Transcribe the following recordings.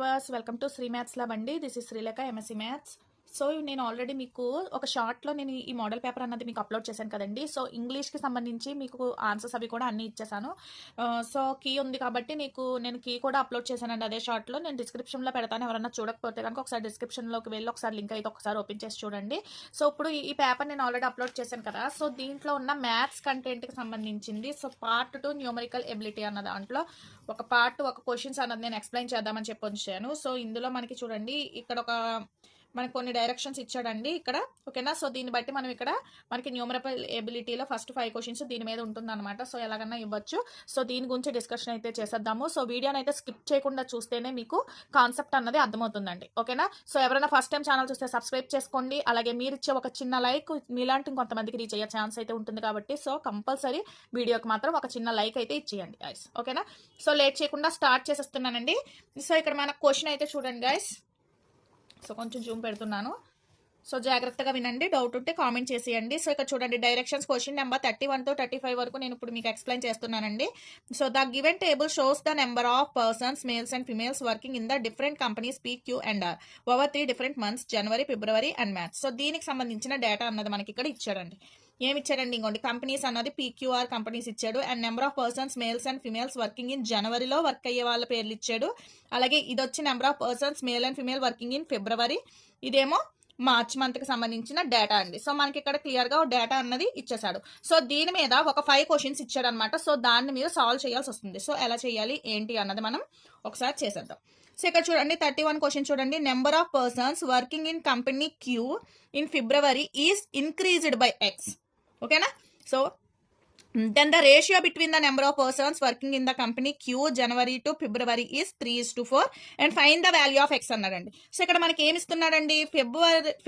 Viewers, welcome to Sri maths lab అండి. This is Sreelekha, MSc maths. So నేను already మీకు ఒక షార్ట్లో నేను ఈ మోడల్ పేపర్ అన్నది మీకు అప్లోడ్ చేశాను కదండి. సో ఇంగ్లీష్కి సంబంధించి మీకు ఆన్సర్స్ అవి కూడా అన్నీ ఇచ్చేసాను. సో కీ ఉంది కాబట్టి నేను కీ కూడా అప్లోడ్ చేశానండి అదే షార్ట్లో. నేను డిస్క్రిప్షన్లో పెడతాను, ఎవరైనా చూడకపోతే కనుక ఒకసారి డిస్క్రిప్షన్లోకి వెళ్ళి ఒకసారి లింక్ అయితే ఒకసారి ఓపెన్ చేసి చూడండి. సో ఇప్పుడు ఈ పేపర్ నేను ఆల్రెడీ అప్లోడ్ చేశాను కదా. సో దీంట్లో ఉన్న మ్యాథ్స్ కంటెంట్కి సంబంధించింది. సో పార్ట్ 2 న్యూమరికల్ ఎబిలిటీ అన్న దాంట్లో ఒక పార్ట్ ఒక క్వశ్చన్స్ అన్నది నేను ఎక్స్ప్లెయిన్ చేద్దామని చెప్పి వచ్చాను. సో ఇందులో మనకి చూడండి, ఇక్కడ మనకి కొన్ని డైరెక్షన్స్ ఇచ్చాడండి ఇక్కడ, ఓకేనా. సో దీన్ని బట్టి మనం ఇక్కడ మనకి న్యూమరికల్ ఎబిలిటీలో ఫస్ట్ 5 క్వశ్చన్స్ దీని మీద ఉంటుందన్నమాట. సో ఎలాగన్నా ఇవ్వచ్చు. సో దీని గురించి డిస్కషన్ అయితే చేసేద్దాము. సో వీడియోని అయితే స్కిప్ చేయకుండా చూస్తేనే మీకు కాన్సెప్ట్ అన్నది అర్థమవుతుందండి, ఓకేనా. సో ఎవరైనా ఫస్ట్ టైం ఛానల్ చూస్తే సబ్స్క్రైబ్ చేసుకోండి. అలాగే మీరు ఇచ్చే ఒక చిన్న లైక్ మీలాంటి కొంతమందికి రీచ్ అయ్యే ఛాన్స్ అయితే ఉంటుంది కాబట్టి సో కంపల్సరీ వీడియోకి మాత్రం ఒక చిన్న లైక్ అయితే ఇచ్చేయండి గైస్, ఓకేనా. సో లేట్ చేయకుండా స్టార్ట్ చేసేస్తున్నానండి. సో ఇక్కడ మన క్వశ్చన్ అయితే చూడండి గైస్. సో కొంచెం జూమ్ పెడుతున్నాను, సో జాగ్రత్తగా వినండి. డౌట్ ఉంటే కామెంట్ చేసేయండి. సో ఇక్కడ చూడండి, డైరెక్షన్స్ క్వశ్చన్ నెంబర్ 31 to 35 వరకు నేను ఇప్పుడు మీకు ఎక్స్ప్లెయిన్ చేస్తున్నానండి. So the given table shows the number of persons, males and females working in the different companies P, Q and R over 3 different months, January, February and March. So దీనికి సంబంధించిన data అన్నది మనకి ఇక్కడ ఇచ్చాడండి. ఏమి ఇచ్చాడండి? ఇంకోండి కంపెనీస్ అన్నది PQR కంపెనీస్ ఇచ్చాడు. And number of persons, males and females working in జనవరిలో వర్క్ అయ్యే వాళ్ళ పేర్లు ఇచ్చాడు. అలాగే ఇది వచ్చి number of persons, male and female working in February, ఇదేమో మార్చ్ మంత్ కి సంబంధించిన డేటా అండి. సో మనకి ఇక్కడ క్లియర్ గా డేటా అన్నది ఇచ్చేసాడు. సో దీని మీద ఒక 5 క్వశ్చన్స్ ఇచ్చాడు అనమాట. సో దాన్ని మీరు సాల్వ్ చేయాల్సి వస్తుంది. సో ఎలా చేయాలి ఏంటి అన్నది మనం ఒకసారి చేసేద్దాం. సో ఇక్కడ చూడండి, 31 క్వశ్చన్ చూడండి. Number of persons working in company Q in February is increased by X, ఓకేనా. So then the ratio between the number of persons working in the company Q January to February is 3:4 and find the value of X అన్నాడండి. So ఇక్కడ మనకి ఏమి ఇస్తున్నాడండి?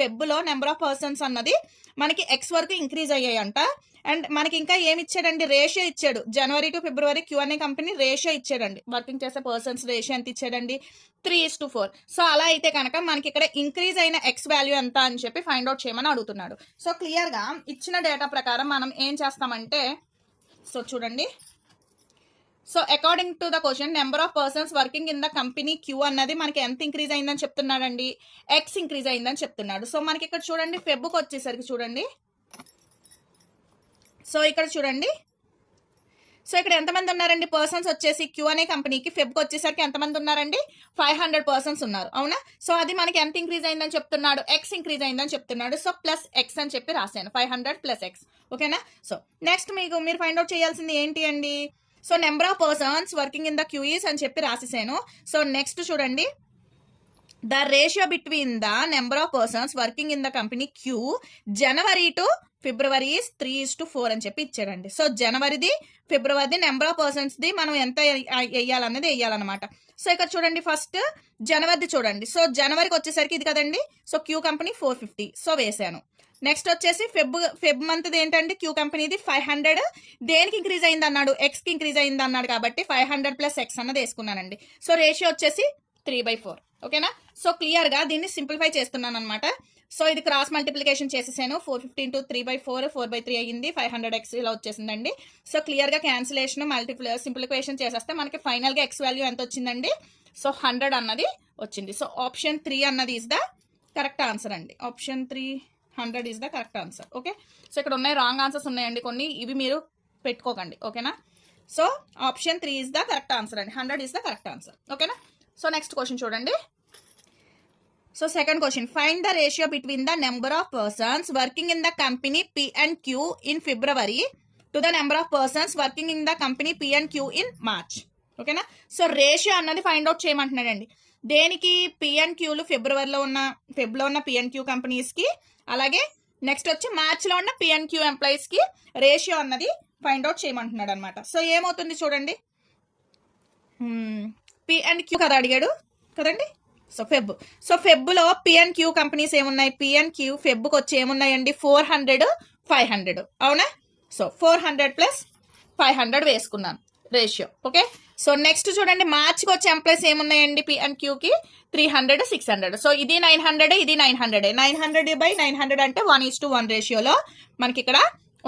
ఫెబ్లో number of persons అన్నది మనకి X వరకు increase అయ్యాయంట. And మనకి ఇంకా ఏమి ఇచ్చాడండి? రేషియో ఇచ్చాడు. జనవరి టు ఫిబ్రవరి Q అనే కంపెనీ రేషియో ఇచ్చాడండి. వర్కింగ్ చేసే పర్సన్స్ రేషియో ఎంత ఇచ్చాడండి? 3:4. సో అలా అయితే కనుక మనకి ఇక్కడ ఇంక్రీజ్ అయిన X వాల్యూ ఎంత అని చెప్పి ఫైండ్ అవుట్ చేయమని అడుగుతున్నాడు. సో క్లియర్ గా ఇచ్చిన డేటా ప్రకారం మనం ఏం చేస్తామంటే, సో చూడండి, so according to the question number of persons working in the company Q అన్నది మనకి ఎంత ఇంక్రీజ్ అయిందని చెప్తున్నాడండి? X ఇంక్రీజ్ అయిందని చెప్తున్నాడు. సో మనకి ఇక్కడ చూడండి, ఫెబ్కి వచ్చేసరికి చూడండి, సో ఇక్కడ చూడండి, సో ఇక్కడ ఎంతమంది ఉన్నారండి? పర్సన్స్ వచ్చేసి Q అనే కంపెనీకి ఫెబ్కి వచ్చేసరికి ఎంతమంది ఉన్నారండి? 500 పర్సన్స్ ఉన్నారు, అవునా. సో అది మనకి ఎంత ఇంక్రీజ్ అయిందని చెప్తున్నాడు? X ఇంక్రీజ్ అయిందని చెప్తున్నాడు. సో ప్లస్ X అని చెప్పి రాశాను, 500 ప్లస్ X, ఓకేనా. సో నెక్స్ట్ మీరు ఫైండ్ అవుట్ చేయాల్సింది ఏంటి అండి? So number of persons working in the Q is అని చెప్పి రాసేసాను. సో నెక్స్ట్ చూడండి, the ratio between the number of persons working in the company Q January to February is 3:4 అని చెప్పి ఇచ్చాడండి. సో జనవరిది, ఫిబ్రవరిది నెంబర్ ఆఫ్ పర్సన్స్ ది మనం ఎంత వేయాలన్నది వేయాలన్నమాట. సో ఇక్కడ చూడండి, ఫస్ట్ జనవరిది చూడండి. సో జనవరికి వచ్చేసరికి ఇది కదండి. సో Q కంపెనీ 450, సో వేసాను. నెక్స్ట్ వచ్చేసి ఫెబ్ మంత్ ఏంటంటే Q కంపెనీది 500 దేనికి ఇంక్రీజ్ అయింది అన్నాడు? X కి ఇంక్రీజ్ అయింది అన్నాడు కాబట్టి 500 ప్లస్ X అన్నది వేసుకున్నానండి. సో రేషియో వచ్చేసి 3/4, ఓకేనా. సో క్లియర్ గా దీన్ని సింప్లిఫై చేస్తున్నాను అనమాట. సో ఇది క్రాస్ మల్టిప్లికేషన్ చేసేసాను. 450 into 3/4 4/3 అయ్యింది. 500X ఇలా వచ్చేసిందండి. సో క్లియర్ గా క్యాన్సిలేషన్ సింప్లిఫికేషన్ చేసేస్తే మనకి ఫైనల్ గా X వాల్యూ ఎంత వచ్చిందండి? సో 100 అన్నది వచ్చింది. సో ఆప్షన్ 3 అన్నది ఈజ్ ద కరెక్ట్ ఆన్సర్ అండి. Option 3 100 is the correct answer, okay. So ఇక్కడ ఉన్నాయి రాంగ్ ఆన్సర్స్ ఉన్నాయండి కొన్ని, ఇవి మీరు పెట్టుకోకండి, ఓకేనా. So option 3 is the correct answer అండి. 100 ఈజ్ ద కరెక్ట్ ఆన్సర్, ఓకేనా. సో నెక్స్ట్ క్వశ్చన్ చూడండి. So second question, find the ratio between the number of persons working in the company P and Q in February to the number of persons working in the company P and Q in March, ఓకేనా. So ratio అన్నది find out చేయమంటున్నాడండి. దేనికి? P and Qలు ఫెబ్లో ఉన్న P and Q companies కి, అలాగే next వచ్చి March లో ఉన్న P and Q employees కి రేషియో అన్నది ఫైండ్ అవుట్ చేయమంటున్నాడు అనమాట. సో ఏమవుతుంది చూడండి, P and Q కదా అడిగాడు కదండి. సో ఫెబ్లో P and Q కంపెనీస్ ఏమున్నాయి? P and Q ఫెబ్కి వచ్చి ఏమున్నాయండి? 400 500, అవునా. సో 400 ప్లస్ 500 వేసుకున్నాను రేషియో, ఓకే. సో నెక్స్ట్ చూడండి, మార్చ్కి వచ్చే ఎంప్లాయీస్ ఏమున్నాయండి? P and Qకి 300 600. సో ఇది 900 ఇది 900. 900/900 అంటే 1:1 రేషియోలో మనకి ఇక్కడ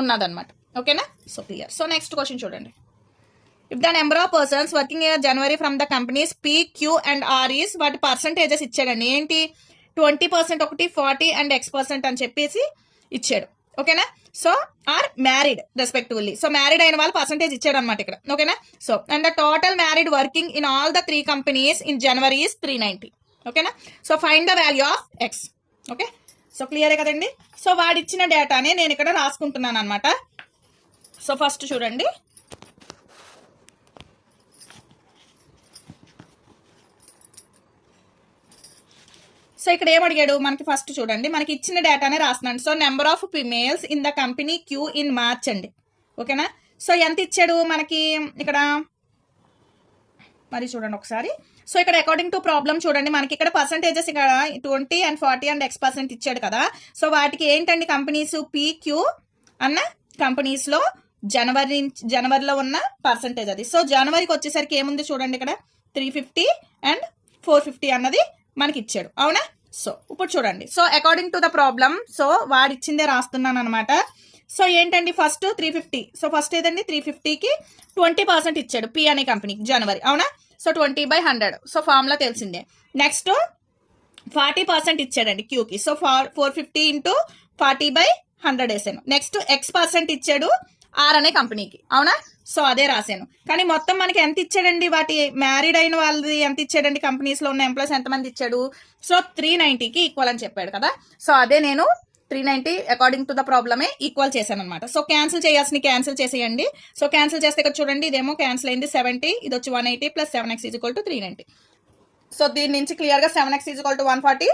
ఉన్నదన్నమాట, ఓకేనా. So clear. So next question చూడండి. If the number of persons working year January from the companies P Q and R is వాటి పర్సంటేజెస్ ఇచ్చాడండి. ఏంటి 20% ఒకటి 40 అండ్ X% అని చెప్పేసి ఇచ్చాడు. ఓకేనా. So R married respectively. So married అయిన వాళ్ళు పర్సంటేజ్ ఇచ్చాడు అనమాట ఇక్కడ. ఓకేనా. So and the total married working in all the 3 companies in January is 390. ఓకేనా. So find the value of X. Okay. So క్లియరే కదండి. సో వాడిచ్చిన డేటానే నేను ఇక్కడ రాసుకుంటున్నాను అనమాట. సో ఫస్ట్ చూడండి, సో ఇక్కడ ఏం అడిగాడు మనకి, ఫస్ట్ చూడండి మనకి ఇచ్చిన డేటానే రాస్తున్నాను. So number of females in the company Q in March అండి. ఓకేనా. సో ఎంత ఇచ్చాడు మనకి ఇక్కడ మరి చూడండి ఒకసారి. సో ఇక్కడ అకార్డింగ్ టు ప్రాబ్లం చూడండి మనకి ఇక్కడ పర్సంటేజెస్ ఇక్కడ 20 and 40 and X% ఇచ్చాడు కదా. సో వాటికి ఏంటండి కంపెనీస్ PQ అన్న కంపెనీస్ లో జనవరిలో ఉన్న పర్సంటేజ్ అది. సో జనవరికి వచ్చేసరికి ఏముంది చూడండి ఇక్కడ 350 and 450 అన్నది మనకి ఇచ్చాడు. అవునా. సో ఇప్పుడు చూడండి, so according to the problem so వాడిచ్చిందే రాస్తున్నాను అనమాట. సో ఏంటండి ఫస్ట్ 350. సో ఫస్ట్ ఏదండి 350కి 20% ఇచ్చాడు P అనే కంపెనీకి జనవరి. అవునా. సో 20/100. సో ఫార్ములా తెలిసిందే. నెక్స్ట్ 40% ఇచ్చాడండి Qకి. సో 450 into 40/100 వేసాను. నెక్స్ట్ X% ఇచ్చాడు R అనే కంపెనీకి. అవునా. సో అదే రాశాను. కానీ మొత్తం మనకి ఎంత ఇచ్చాడండి, వాటి మ్యారీడ్ అయిన వాళ్ళది ఎంత ఇచ్చాడండి, కంపెనీస్ లో ఉన్న ఎంప్లాయీస్ ఎంతమంది ఇచ్చాడు. సో 390కి ఈక్వల్ అని చెప్పాడు కదా. సో అదే నేను 390 అకార్డింగ్ టు ద ప్రాబ్లమే ఈక్వల్ చేశాను అనమాట. సో క్యాన్సిల్ చేయాల్సిన క్యాన్సిల్ చేసేయండి. సో క్యాన్సిల్ చేస్తే ఇక్కడ చూడండి ఇదేమో క్యాన్సిల్ అయింది 70, ఇది వచ్చి 180 + 7x = 390. సో దీని నుంచి క్లియర్ గా 7x = 140,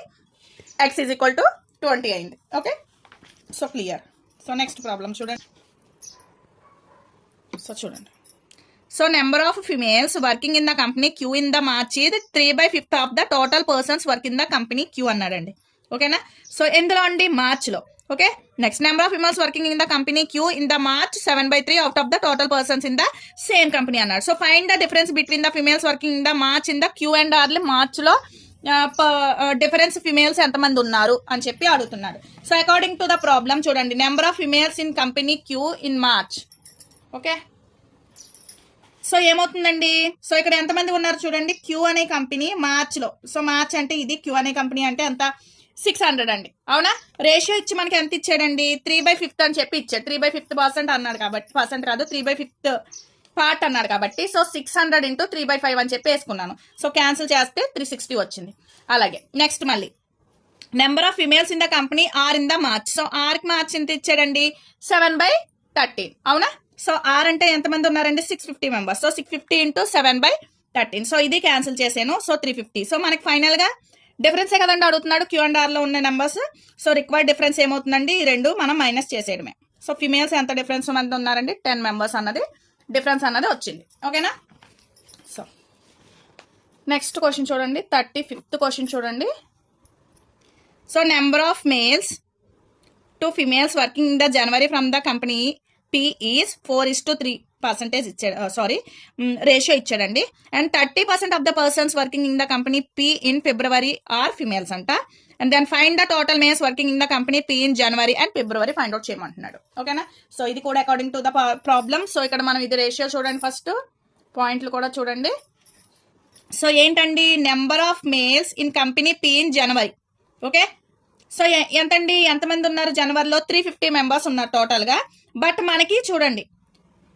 x = 20 అయింది. Okay. So clear. So next problem చూడండి. సో చూడండి, so number of females working in the company Q in the March 3/5 of the total persons work in the company Q అన్నాడండి. ఓకేనా. So ఎందులో అండి మార్చ్లో. Okay. Next number of females working in the company Q in the March 7/3 out of the total persons in the same company అన్నాడు. So find the difference between the females working in the March in the Q and ఆర్లీ. మార్చ్లో difference females ఎంతమంది ఉన్నారు అని చెప్పి అడుగుతున్నాడు. So according to the problem చూడండి, number of females in company Q in March. Okay. So ఏమవుతుందండి, so ఇక్కడ ఎంతమంది ఉన్నారు చూడండి, క్యూ అనే కంపెనీ మార్చ్లో. సో మార్చ్ అంటే ఇది, క్యూ అనే కంపెనీ అంటే ఎంత 600 అండి. అవునా. రేషియో ఇచ్చి మనకి ఎంత ఇచ్చాడండి 3/5 అని చెప్పి ఇచ్చాడు. 3/5% అన్నాడు కాబట్టి, పర్సెంట్ కాదు 3/5 పార్ట్ అన్నాడు కాబట్టి, సో 600 × 3/5 అని చెప్పి వేసుకున్నాను. సో క్యాన్సిల్ చేస్తే 360 వచ్చింది. అలాగే నెక్స్ట్ మళ్ళీ number of females in the company R in the March. So ఆర్కి మార్చ్ ఎంత ఇచ్చాడండి 7/13. అవునా. సో ఆర్ అంటే ఎంతమంది ఉన్నారండి 650 మెంబర్స్. సో 650 × 7/13. సో ఇది క్యాన్సిల్ చేశాను. సో 350. సో మనకి ఫైనల్ గా డిఫరెన్సే కదండి అడుగుతున్నాడు క్యూ అండ్ ఆర్ లో ఉన్న నెంబర్స్. సో రిక్వైర్డ్ డిఫరెన్స్ ఏమవుతుందండి, ఈ రెండు మనం మైనస్ చేసేయడమే. సో ఫిమేల్స్ ఎంత డిఫరెన్స్ మంది ఉన్నారండి 10 మెంబర్స్ అన్నది డిఫరెన్స్ అన్నది వచ్చింది. ఓకేనా. సో నెక్స్ట్ క్వశ్చన్ చూడండి, 35th క్వశ్చన్ చూడండి. So number of males to females working in the January from the company P is 4:3% ఇచ్చాడు, రేషియో ఇచ్చాడండి. And 30% of the persons working in the company P in February are females అంట. And then find the total males working in the company P in January and February find out చేయమంటున్నాడు. ఓకేనా. So ఇది కూడా according to the problem. So ఇక్కడ మనం ఇది ratio చూడండి, first పాయింట్లు కూడా చూడండి. సో ఏంటండి number of males in company P in January. Okay. So ఎంతండి, ఎంతమంది ఉన్నారు జనవరిలో 350 మెంబర్స్ ఉన్నారు టోటల్గా. బట్ మనకి చూడండి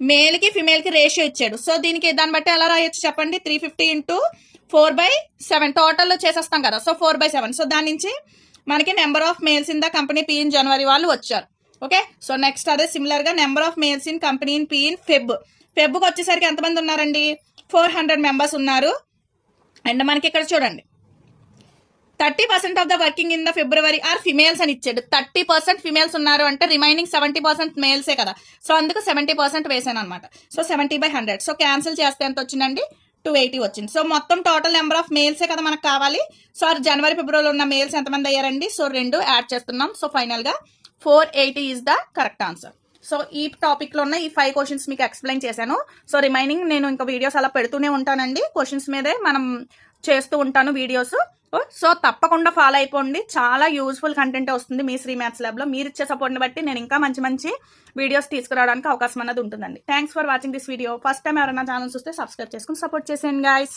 మేల్కి ఫిమేల్కి రేషియో ఇచ్చాడు. సో దీనికి దాన్ని బట్టి ఎలా రాయొచ్చు చెప్పండి, 350 × 4/7 టోటల్ చేసేస్తాం కదా. సో 4/7. సో దాని నుంచి మనకి number of males in the company P in January వాళ్ళు వచ్చారు. ఓకే. సో నెక్స్ట్ అదే సిమిలర్ గా number of males in company in P in ఫెబ్కి వచ్చేసరికి ఎంతమంది ఉన్నారండి 400 మెంబర్స్ ఉన్నారు. అండ్ మనకి ఇక్కడ చూడండి 30% of the working in the February are females అని ఇచ్చాడు. 30% ఫిమేల్స్ ఉన్నారు అంటే రిమైనింగ్ 70% మేల్సే కదా. సో అందుకు 70% వేసాను అనమాట. సో 70/100. సో క్యాన్సిల్ చేస్తే ఎంత వచ్చిందండి 280 వచ్చింది. సో మొత్తం టోటల్ నెంబర్ ఆఫ్ మేల్సే కదా మనకు కావాలి. సో జనవరి ఫిబ్రవరిలో ఉన్న మేల్స్ ఎంతమంది అయ్యారండి, సో 2 యాడ్ చేస్తున్నాం. సో ఫైనల్ గా 480 is the correct answer. So ఈ టాపిక్లో ఉన్న ఈ 5 క్వశ్చన్స్ మీకు ఎక్స్ప్లెయిన్ చేశాను. సో రిమైనింగ్ నేను ఇంకా వీడియోస్ అలా పెడుతూనే ఉంటానండి. క్వశ్చన్స్ మీదే మనం చేస్తూ ఉంటాను వీడియోస్. సో తప్పకుండా ఫాలో అయిపోండి. చాలా యూజ్ఫుల్ కంటెంట్ వస్తుంది మీ శ్రీ మ్యాథ్స్ ల్యాబ్లో. మీరు ఇచ్చే సపోర్ట్ని బట్టి నేను ఇంకా మంచి మంచి వీడియోస్ తీసుకురావడానికి అవకాశం అన్నది ఉంటుందండి. Thanks for watching this video. First time ఎవరైనా ఛానల్ చూస్తే సబ్స్క్రైబ్ చేసుకుని సపోర్ట్ చేసేయండి గాయస్.